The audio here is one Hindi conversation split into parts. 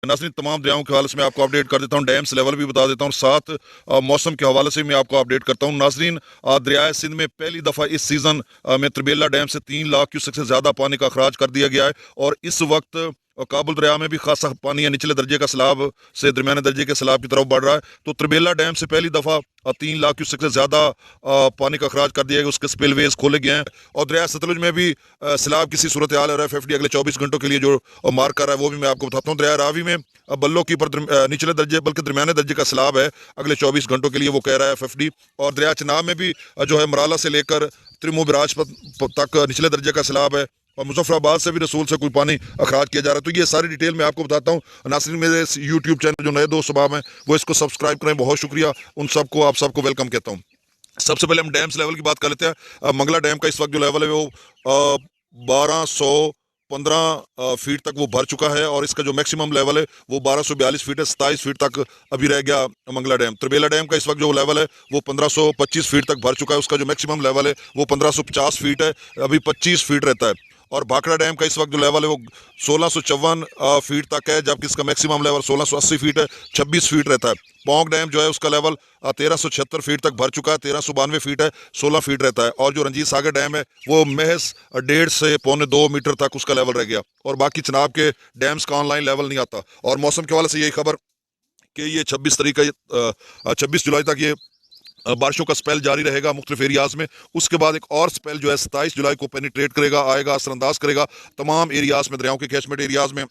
नाज़रीन, तमाम दरियाओं के हवाले से मैं आपको अपडेट कर देता हूँ, डैम्स लेवल भी बता देता हूँ, साथ मौसम के हवाले से मैं आपको अपडेट करता हूँ। नाज़रीन, दरियाए सिंध में पहली दफ़ा इस सीज़न में त्रिबेला डैम से 3 लाख क्यूसेक से ज़्यादा पानी का अखराज कर दिया गया है और इस वक्त काबुल दरिया में भी खासा पानी है, निचले दर्जे का सैलाब से दरमियाने दर्जे के सैलाब की तरफ बढ़ रहा है। तो त्रिबेला डैम से पहली दफ़ा 3 लाख क्यूसेक से ज़्यादा पानी का अखराज कर दिया गया, उसके स्पिलवेज खोले गए हैं। और दरिया सतलुज में भी सैलाब किसी सूरत हाल और FFD अगले 24 घंटों के लिए जो मार्क कर रहा है वो भी मैं आपको बताता हूँ। दरिया रावी में बल्लो की पर निचले दर्जे बल्कि दरमियाने दर्जे का सैलाब है अगले 24 घंटों के लिए, वो कह रहा है FFD। और दरिया चनाब में भी जो है मराला से लेकर त्रिमो बिराज तक निचले दर्जे का सैलाब है और मुजफ्फराबाद से भी रसूल से कोई पानी अखराज किया जा रहा है। तो ये सारी डिटेल मैं आपको बताता हूँ। नाज़रीन, मेरे यूट्यूब चैनल जो नए दोस्त सबाब हैं वो इसको सब्सक्राइब करें, बहुत शुक्रिया उन सबको, आप सबको वेलकम कहता हूँ। सबसे पहले हम डैम्स लेवल की बात कर लेते हैं। मंगला डैम का इस वक्त जो लेवल है वो 1215 फीट तक वो भर चुका है और इसका जो मैक्सिमम लेवल है वो 1242 फीट है। 27 फीट तक अभी रह गया मंगला डैम। त्रिबेला डैम का इस वक्त जो लेवल है वो 1525 फीट तक भर चुका है, उसका जो मैक्सिमम लेवल है वो 1550 फीट है, अभी 25 फीट रहता है। और भाखड़ा डैम का इस वक्त जो लेवल है वो 1654 फीट तक है, जबकि इसका मैक्सिमम लेवल 1680 फीट है, 26 फीट रहता है। पौंग डैम जो है उसका लेवल 1376 फीट तक भर चुका है, 1392 फीट है, 16 फीट रहता है। और जो रंजीत सागर डैम है वो महज 1.5 से 1.25 मीटर तक उसका लेवल रह गया। और बाकी चनाब के डैम्स का ऑनलाइन लेवल नहीं आता। और मौसम के हवाले से यही खबर कि ये 26 जुलाई तक ये बारिशों का स्पेल जारी रहेगा मुख्तलिफ एरियाज़ में। उसके बाद एक और स्पेल जो है 27 जुलाई को पेनिट्रेट करेगा, आएगा, असरअंदाज करेगा तमाम एरियाज़ में, दरियाओं के कैचमेंट एरियाज़ में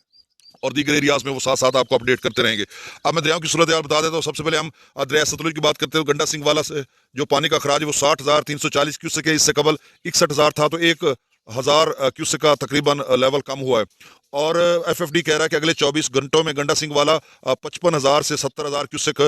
और दीगर एरियाज़ में, वो साथ साथ आपको अपडेट करते रहेंगे। अब मैं दरियाओं की सूरत हाल बता देता हूँ। सबसे पहले हम दरिया सतलुज की बात करते हैं। गंडा सिंह वाला से जो पानी का अखराज है वो 60,340 क्यूसेक है, इससे कबल 61,000 था, तो 1,000 क्यूसेक का तकरीबन लेवल कम हुआ है। और FFD कह रहा है कि अगले 24 घंटों में गंडा सिंह वाला 55,000 से 70,000 क्यूसेक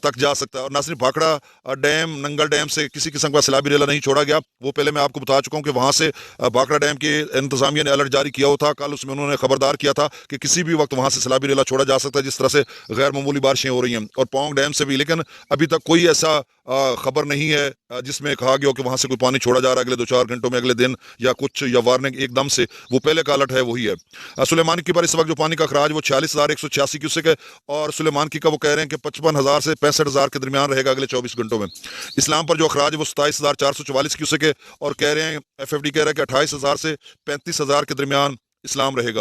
तक जा सकता है। और ना सिर्फ भाखड़ा डैम, नंगल डैम से किसी किस्म का सैलाबी रेला नहीं छोड़ा गया, वो पहले मैं आपको बता चुका हूँ कि वहाँ से भाखड़ा डैम के इंतजामिया ने अलर्ट जारी किया हुआ था। कल उसमें उन्होंने खबरदार किया था कि किसी भी वक्त वहाँ से सैलाबी रेला छोड़ा जा सकता है जिस तरह से गैर मामूली बारिशें हो रही हैं। और पोंग डैम से भी, लेकिन अभी तक कोई ऐसा खबर नहीं है जिसमें कहा गया हो कि वहाँ से कोई पानी छोड़ा जा रहा है अगले 2-4 घंटों में, अगले दिन या कुछ, या वार्निंग एकदम से। वो पहले का अलर्ट है वही है। सुलेमान की पर इस वक्त जो पानी का अखराज वो 46,186 क्यूसेक है और सुलेमान की का वो कह रहे हैं कि 55,000 से 65,000 के दरमियान रहेगा अगले 24 घंटों में। इस्लाम पर जो अखराज है वो 27,444 क्यूसेक है और कह रहे हैं FFD कह रहा है कि 28,000 से 35,000 के दरमियान इस्लाम रहेगा।